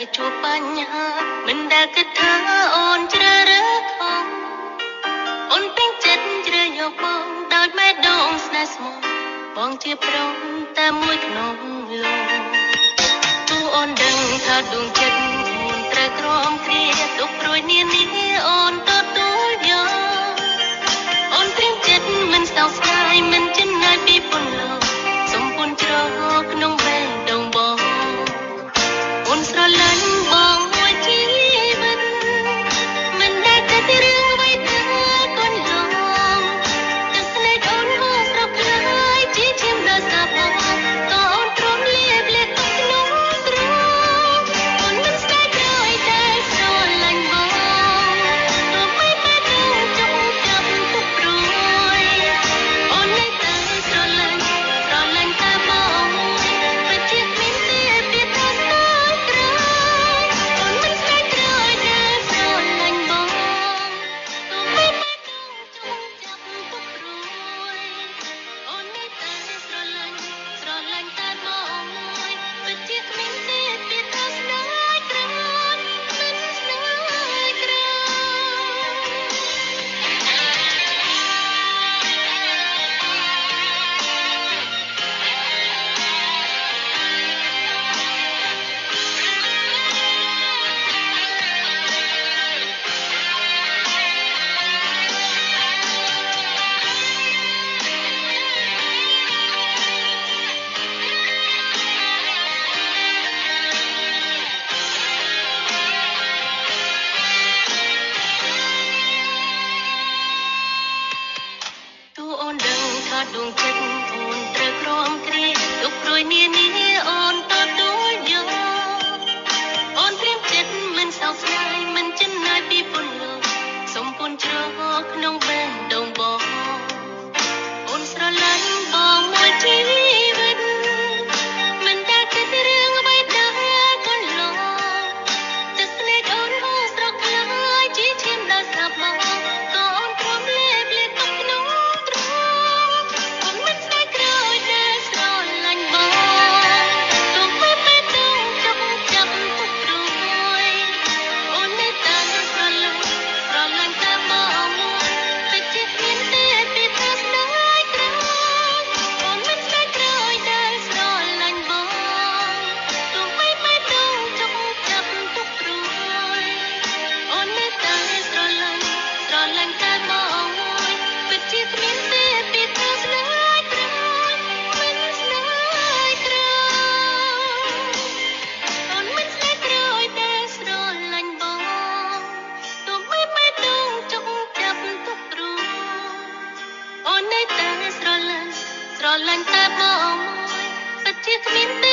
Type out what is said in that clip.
ជួបបញ្ហាមិនដែលគិតថាអូនជ្រើសរើសខុសអូនពេញចិត្តជ្រើសយកបងដោយបេះដូងស្នេហ៍ស្មោះបងជាប្រុសតែមួយក្នុងលោកទូអូនដឹងថាដួងចិត្តអូនត្រូវក្រំគ្រាទុកព្រួយនានាអូនទទួលយកអូនព្រៀងចិត្តមិនស្ទោកស្ដាយមិនចិនណាយពីពន្លកសំពុនជ្រោក្នុងបេះដូងបងអូនស្រឡាញ់បងមួយជីវិតមិនដែលគិតរឿងអ្វីទៅកូនឡងទឹកភ្នែកអូនហូរស្រក់ខ្លាយជាឈាមដល់សាបងក៏អូនព្រមលាបលាទុកក្នុងទ្រូងអូនមិនស្ដាយក្រោយតែស្រឡាញ់បងទោះបីតែដឹងចង់ចាប់ទុកព្រួយអូននៅតែស្រឡាញ់តែបងពិតជាគ្មានទេពីថាស្ដាយក្រោយអូនមិនស្ដាយក្រោយតែស្រឡាញ់បងទោះបីតែដឹងចង់ចាប់ទុកព្រួយអូននៅតែស្រឡាញ់តែបងពិតជាគ្មានទេពីថាស្ដាយក្រោយមិនស្ដាយក្រោទូអូនដឹងថាដួងចិត្តអូនត្រូវក្រំគ្រាទុកព្រួយនានាអូនទទួលយកអូនព្រៀងចិត្តមិនសោកស្ដាយមិនចិនណាយពីពន្លកសំពុនជ្រោក្នុងបេះដូងបងអូនស្រឡាញ់បងមួយជីវិតមិនដែលគិតរឿងអ្វីដែលកន្លងទឹកភ្នែកអូនហូរស្រក់ខ្លាយជាឈាមដល់សាបងក៏អូនព្រមលាបលាទុកក្នុងទ្រូងអូនមិនស្ដាយក្រោយតែស្រឡាញ់បងទោះបីតែដឹងចង់ចាប់ទុកព្រួយអូននៅតែស្រឡាញ់តែបងពិតជាគ្មានទេពីថាស្ដាយក្រោយអូនមិនស្ដាយក្រោយតែស្រឡាញ់បងទោះបីតែដឹងចង់ចាប់ទុកព្រួយអូននៅតែស្រឡាញ់តែបងពិតជាគ្មានទេពីថាស្ដាយក្រោយមិនស្ដាយក្រោយអូនមិនស្ដាយក្រោយតែស្រឡាញ់បងទោះបីតែដឹងចង់ចាប់ទុកព្រួយអូននៅតែស្រឡាញ់តែបងពិតជាគ្មានទេ